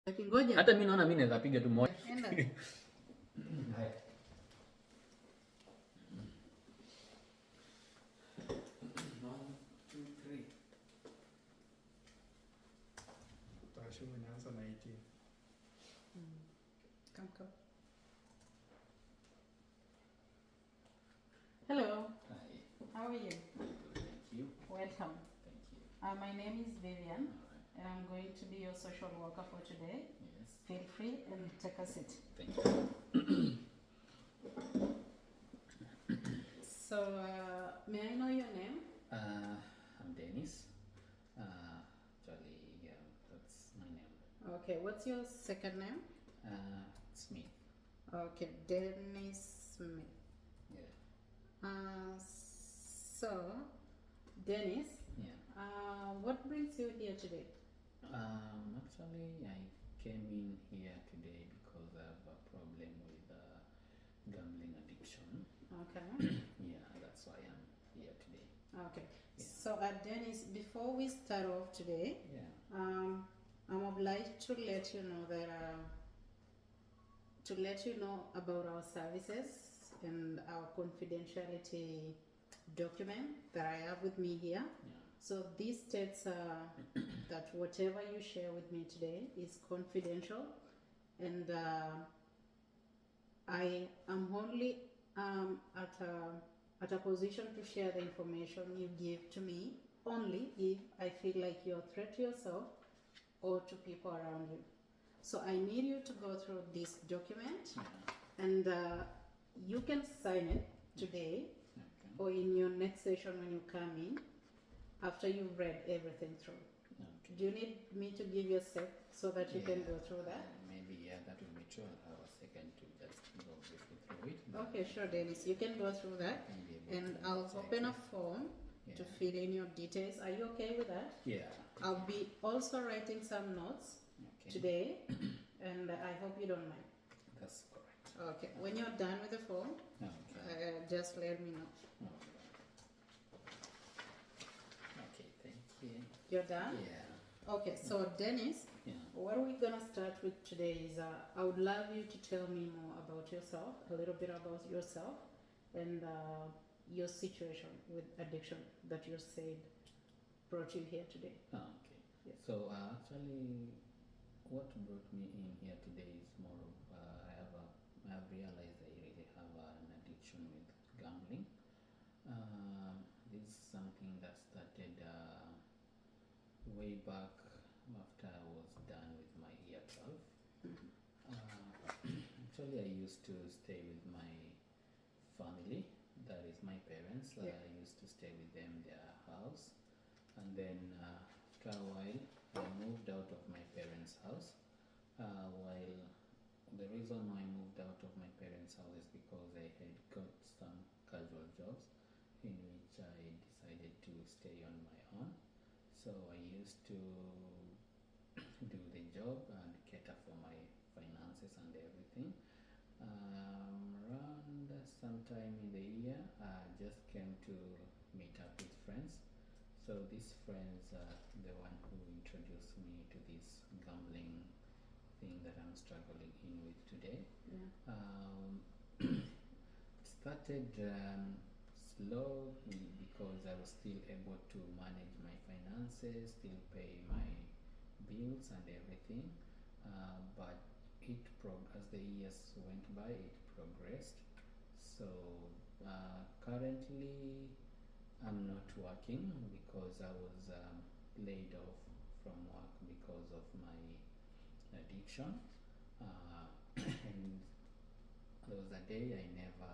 Ngoja. Hata mimi naona mimi naweza piga tu moja. Haya. Inaanza na 18. Come. Hello. Hi. How are you? Thank you. Welcome. Thank you. My name is Vivian, All and I'm going to be your social worker for today. right. Yes. Feel free and take a seat. Thank you. So, may I know your name? I'm Dennis. Actually, yeah, that's my name. Okay, what's your second name? Smith. Okay, Dennis Smith. Yeah. So, Dennis, Yeah. what brings you here today? Actually, I came in here today because I have a problem with gambling addiction. Okay. Yeah, that's why I'm here today. Okay. Yeah. So, Dennis, before we start off today, Yeah. I'm obliged to let you know that about our services and our confidentiality document that I have with me here. Yeah. So this states that whatever you share with me today is confidential, and I am only at a position to share the information you give to me only if I feel like you're a threat to yourself or to people around you. So I need you to go through this document, Yeah. and you can sign it today Okay. or in your next session when you come in after you've read everything through. Okay. Do you need me to give you a sec so that you can go through that? Maybe, yeah, that will be true. I'll have a second to just go briefly through it. Okay, sure, Dennis. You can go through that, and I'll open a form to fill in your details. Are you okay with that? Yeah. I'll be also writing some notes today, and I hope you don't mind. That's correct. Okay, when you're done with the form, just let me know. Okay, thank you. You're done? Yeah. Okay, so Dennis, Yeah. what we're gonna start with today is I would love you to tell me more about yourself, a little bit about yourself, and your situation with addiction that you said brought you here today. Okay. Yes. So actually, what brought me in here today is more of I have realized I really have an addiction with gambling. This is something that started way back after I was done with my year 12. Actually, I used to stay with my family, that is my parents. I used to stay with them their house, and then after a while I moved out of my parents' house. While the reason why I moved out of my parents' house is because I had got some casual jobs in which I decided to stay on my own. So I used to do the job and cater for my finances and everything. Around sometime in the year, I just came to meet up with friends. So these friends are the one who introduced me to this gambling thing that I'm struggling in with today. Started slow because I was still able to manage my finances, still pay my bills and everything. But as the years went by, it progressed. So currently, I'm not working because I was laid off from work because of my addiction. And there was a day I never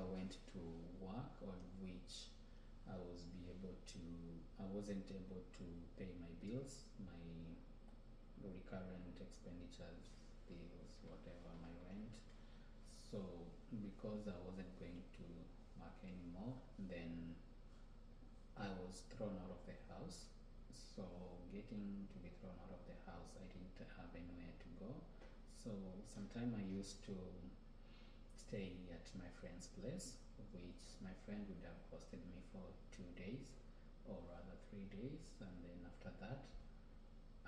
went to work, on which I wasn't able to pay my bills, my recurrent expenditures, bills, whatever, my rent. So because I wasn't going to work anymore, then I was thrown out of the house. So getting to be thrown out of the house, I didn't have anywhere to go. So sometime I used to stay at my friend's place, which my friend would have hosted me for 2 days. or rather 3 days, and then after that,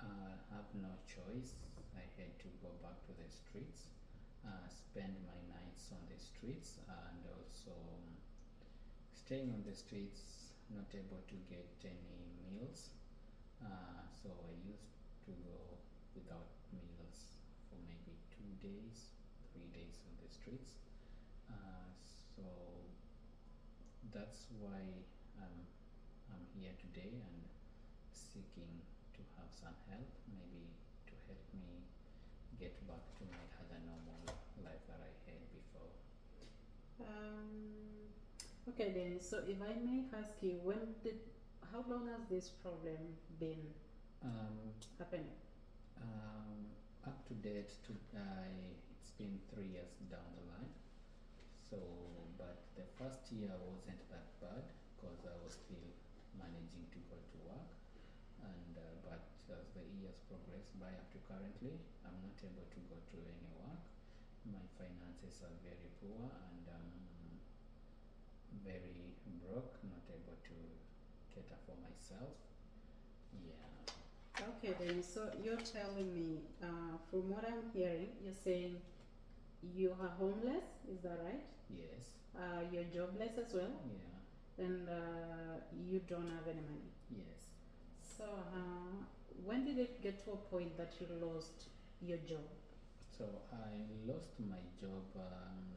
I have no choice. I had to go back to the streets, spend my nights on the streets, and also staying on the streets, not able to get any meals. So I used to go without meals for maybe 2 days, 3 days on the streets. So that's why I'm, I'm here today and seeking to have some help, maybe to help me get back to my other normal life that I had before. Okay then, so if I may ask you, how long has this problem been Um, happening? Up to date, it's been 3 years down the line. So, but the first year wasn't that bad because I was still managing to go to work, and but as the years progressed by up to currently, I'm not able to go to any work. My finances are very poor, and very broke, not able to cater for myself. Yeah. Okay then, so you're telling me, from what I'm hearing, you're saying you are homeless, is that right? Yes. You're jobless as well, Yeah. and you don't have any money. Yes. So, when did it get to a point that you lost your job? So I lost my job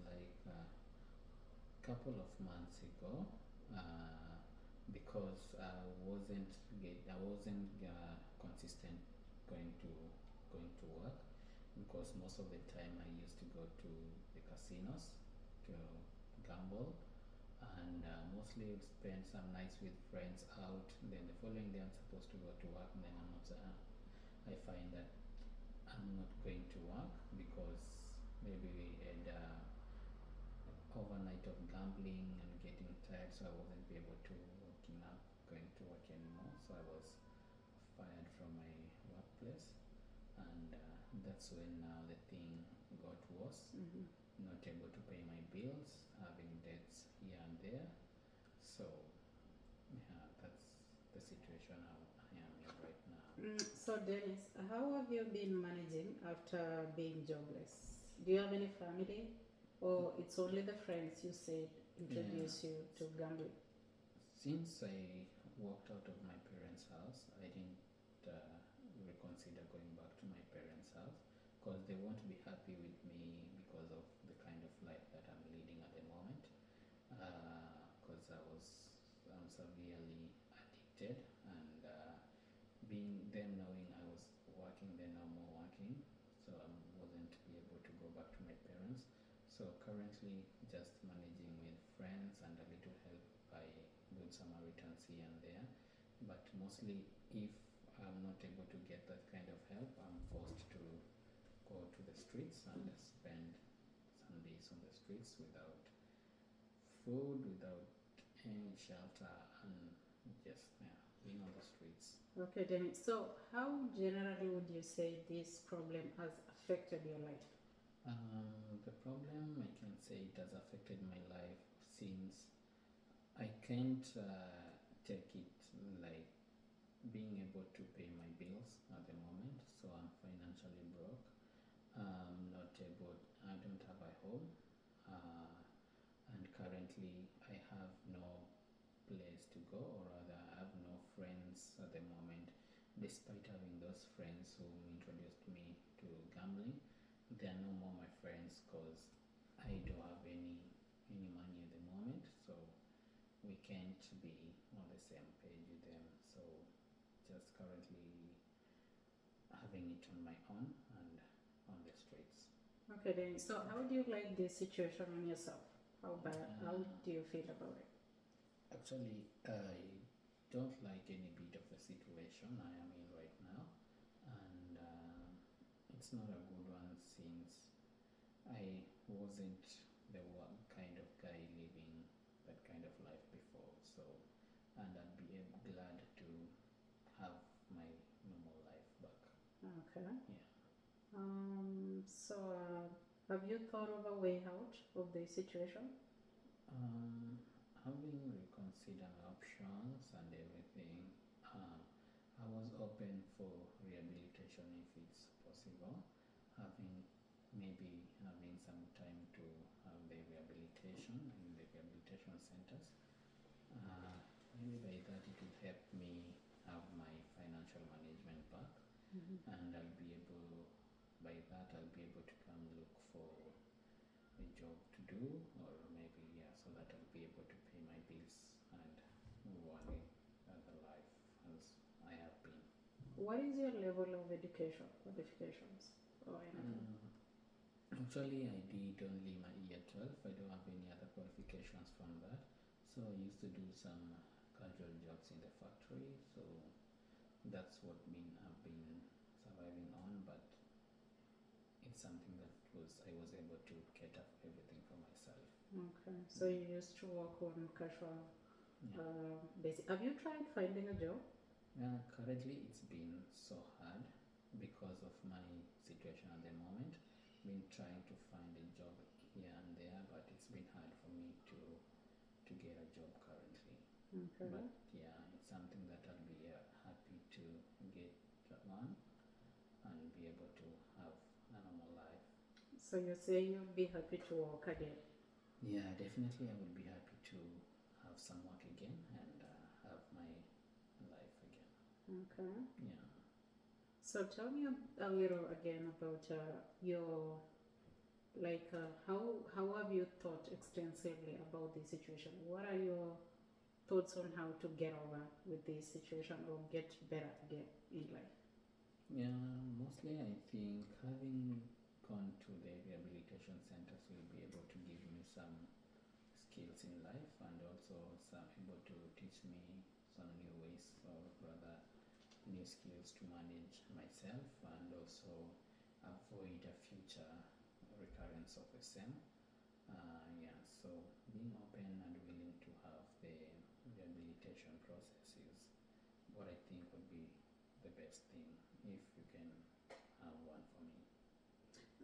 like a couple of months ago, because I wasn't consistent going to work, because most of the time I used to go to the casinos to gamble, and mostly would spend some nights with friends out. Then the following day I'm supposed to go to work, and then I'm not. I find that I'm not going to work because maybe we had overnight of gambling and getting tired, so I wasn't be able to waking up, going to work anymore. So I was fired from my workplace, and that's when now the thing got worse. Mm-hmm. Not able to pay my bills, having debts here and there. So yeah, that's the situation I am in right now. So Dennis, how have you been managing after being jobless? Do you have any family, or it's only the friends you said introduced you to gambling? Since I walked out of my parents' house, I didn't reconsider going back to my parents' house, because they won't be happy with me because of the kind of life that I'm leading at the moment. Because I'm severely addicted, and being them knowing I was working, they're no more working, so I wasn't be able to go back to my parents. So currently, just managing with friends and a little help by good Samaritans here and there. But mostly, if I'm not able to get that kind of help, I'm forced to go to the streets and spend some days on the streets without food, without any shelter, and just being on the streets. Okay, Dennis. So, how generally would you say this problem has affected your life? The problem, I can say it has affected my life since I can't take it, like being able to pay my bills at the moment. So I'm financially broke. Not able. I don't have a home, and currently I have no place to go, or rather, I have no friends at the moment. Despite having those friends who introduced me to gambling, they are no more my friends because I don't have any money at the moment. So we can't be on the same page with them. So just currently having it on my own and on the streets. Okay, Dennis. So, how do you like this situation on yourself? How bad? How do you feel about it? Actually, I don't like any bit of the situation I am in right now, and it's not a good one since I wasn't the one kind of guy living that kind of life before. So, and I'd be glad to have my normal life back. Okay. Yeah. So, have you thought of a way out of the situation? Having consider my options and everything. I was open for rehabilitation if it's possible, maybe having some time to have the rehabilitation in the rehabilitation centers. Maybe by that it will help me have my financial management back, and by that I'll be able to come look for a job to do, or maybe so that I'll be able to pay my bills and move on with other life as I have been. What is your level of education, qualifications, or anything? Actually, I did only my year 12. I don't have any other qualifications from that. So I used to do some casual jobs in the factory. So that's what I've been surviving on. But it's something that I was able to cater for everything for myself. Okay, so you used to work on casual basis. Have you tried finding a job? Currently, it's been so hard because of my situation at the moment. Been trying to find a job here and there, but it's been hard for me to get a job currently. Okay. But it's something that I'll be happy to get one and be able to have a normal life. So you're saying you'll be happy to work again? Yeah, definitely I would be happy to have some work again and have my life again. Okay. Yeah. So tell me a little again about your, how have you thought extensively about this situation? What are your thoughts on how to get over with this situation or get better again in life? Yeah, mostly I think having gone to the rehabilitation centers will be able to give me some skills in life, and also able to teach me some new ways, or rather new skills to manage myself, and also avoid a future recurrence of the same. So being open and willing to have the rehabilitation process is what I think would be the best thing if you can have one for me.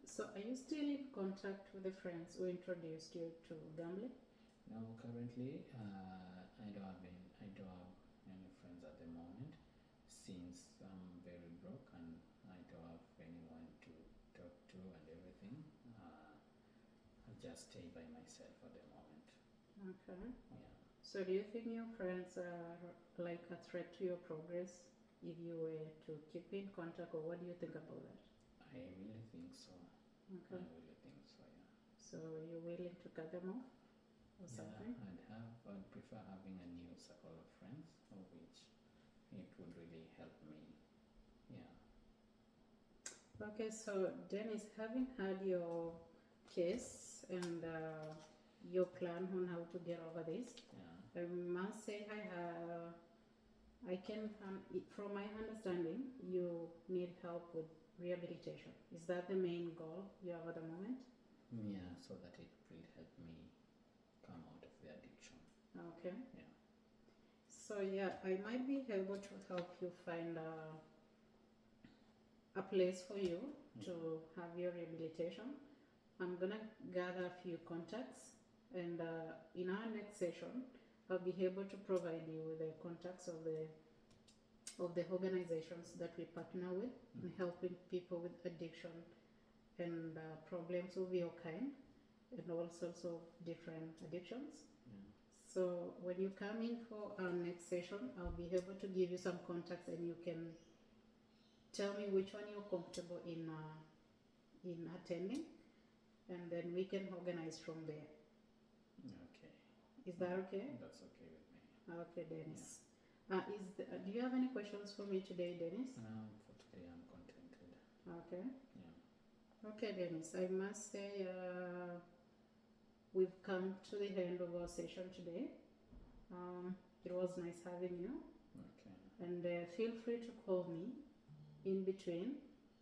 So are you still in contact with the friends who introduced you to gambling? Now currently I don't have any friends at the moment, since I'm very broke and I don't have anyone to talk to and everything. I just stay by myself at the moment. Okay. Yeah. So do you think your friends are like a threat to your progress if you were to keep in contact, or what do you think about that? I really think so. Okay. I really think so, yeah. So you're willing to cut them off or something? I'd prefer having a new circle of friends, of which it would really help me. Yeah. Okay, so Dennis, having heard your case and your plan on how to get over this, I must say I can, from my understanding, you need help with rehabilitation. Is that the main goal you have at the moment? Yeah, so that it will help me come out of the addiction. Okay. Yeah. So I might be able to help you find a place for you to have your rehabilitation. I'm gonna gather a few contacts, and in our next session, I'll be able to provide you with the contacts of the organizations that we partner with in helping people with addiction and problems of your kind, and all sorts of different addictions. So when you come in for our next session, I'll be able to give you some contacts, and you can tell me which one you're comfortable in attending, and then we can organize from there. Okay. Is that okay? That's okay with me. Okay, Dennis. Do you have any questions for me today, Dennis? No, for today I'm contented. Okay. Yeah. Okay, Dennis. I must say we've come to the end of our session today. It was nice having you. Okay. And feel free to call me in between,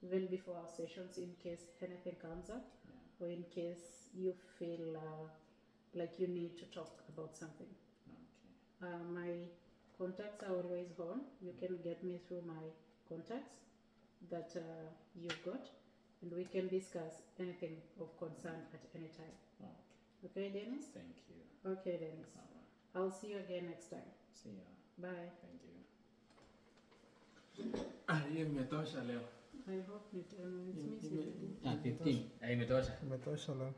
even before our sessions, in case anything comes up, or in case you feel like you need to talk about something. Okay. My contacts are always on. You can get me through my contacts that you've got, and we can discuss anything of concern at any time. Okay. Okay, Dennis? Thank you. Okay, Dennis. All right. I'll see you again next time. See ya. Bye. Thank you. Hiyo imetosha leo. I hope it means 15. Imetosha. Umetosha leo.